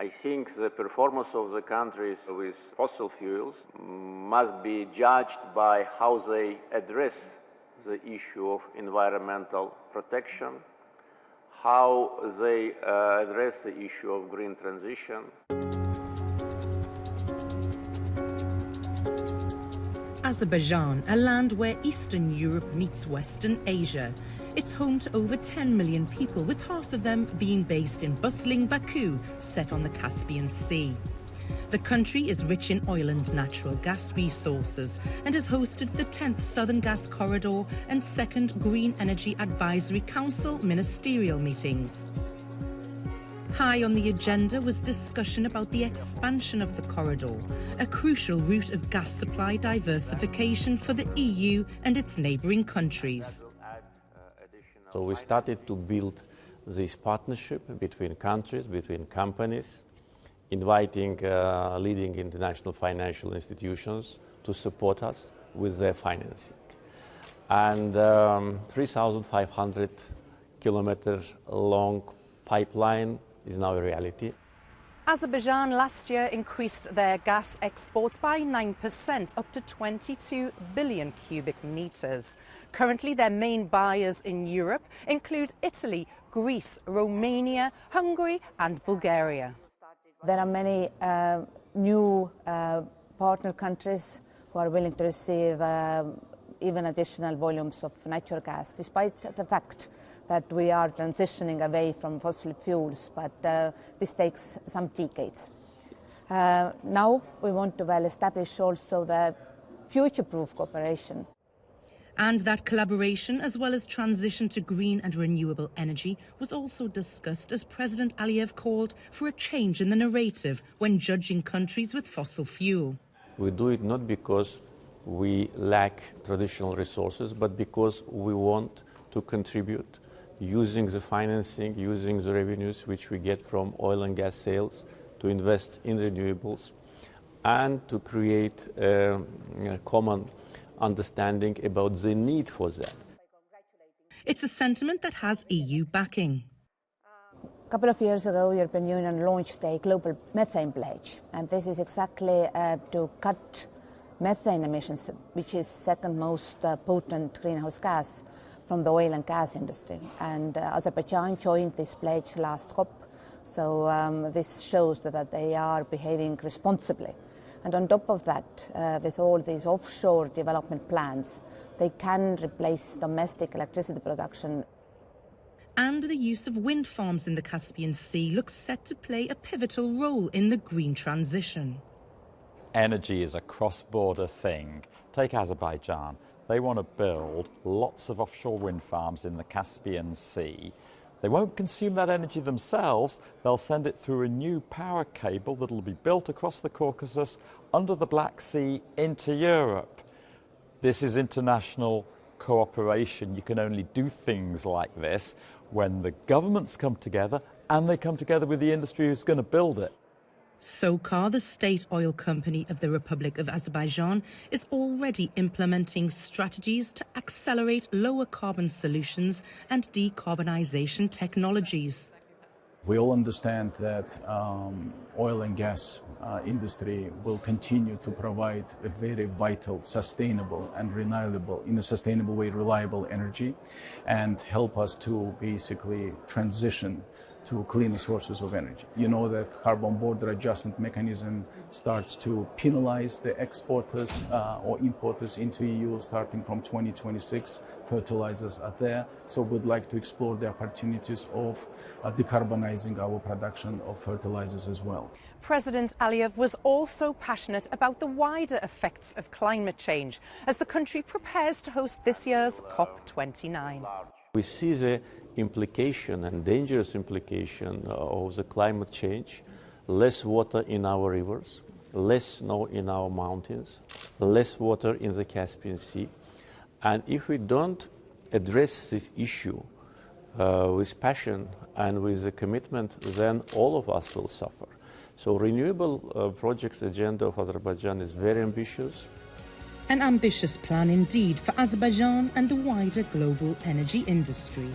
I think the performance of the countries with fossil fuels must be judged by how they address the issue of environmental protection, how they address the issue of green transition. Azerbaijan, a land where Eastern Europe meets Western Asia. It's home to over 10 million people, with half of them being based in bustling Baku, set on the Caspian Sea. The country is rich in oil and natural gas resources and has hosted the 10th Southern Gas Corridor and 2nd Green Energy Advisory Council ministerial meetings. High on the agenda was discussion about the expansion of the corridor, a crucial route of gas supply diversification for the EU and its neighbouring countries. So we started to build this partnership between countries, between companies, inviting leading international financial institutions to support us with their financing. And 3,500 kilometers long pipeline is now a reality. Azerbaijan last year increased their gas exports by 9%, up to 22 billion cubic meters. Currently, their main buyers in Europe include Italy, Greece, Romania, Hungary and Bulgaria. There are many new partner countries who are willing to receive even additional volumes of natural gas, despite the fact that we are transitioning away from fossil fuels, but this takes some decades. Now we want to well establish also the future-proof cooperation. And that collaboration, as well as transition to green and renewable energy, was also discussed as President Aliyev called for a change in the narrative when judging countries with fossil fuel. We do it not because we lack traditional resources, but because we want to contribute using the financing, using the revenues which we get from oil and gas sales to invest in renewables and to create a common understanding about the need for that. It's a sentiment that has EU backing. A couple of years ago, the European Union launched a global methane pledge, and this is exactly to cut methane emissions, which is second most potent greenhouse gas from the oil and gas industry. And Azerbaijan joined this pledge last COP, so this shows that they are behaving responsibly. And on top of that, with all these offshore development plans, they can replace domestic electricity production. And the use of wind farms in the Caspian Sea looks set to play a pivotal role in the green transition. Energy is a cross-border thing. Take Azerbaijan. They want to build lots of offshore wind farms in the Caspian Sea. They won't consume that energy themselves. They'll send it through a new power cable that'll be built across the Caucasus, under the Black Sea, into Europe. This is international cooperation. You can only do things like this when the governments come together and they come together with the industry who's going to build it. SOCAR, the state oil company of the Republic of Azerbaijan, is already implementing strategies to accelerate lower carbon solutions and decarbonisation technologies. We all understand that oil and gas industry will continue to provide a very vital, sustainable and reliable, in a sustainable way, reliable energy, and help us to basically transition to cleaner sources of energy. You know that carbon border adjustment mechanism starts to penalize the exporters or importers into EU starting from 2026. Fertilizers are there, so we'd like to explore the opportunities of decarbonizing our production of fertilizers as well. President Aliyev was also passionate about the wider effects of climate change as the country prepares to host this year's COP29. We see the implication and dangerous implication of the climate change, less water in our rivers, less snow in our mountains, less water in the Caspian Sea. And if we don't address this issue with passion and with a commitment, then all of us will suffer. So renewable projects agenda of Azerbaijan is very ambitious. An ambitious plan indeed for Azerbaijan and the wider global energy industry.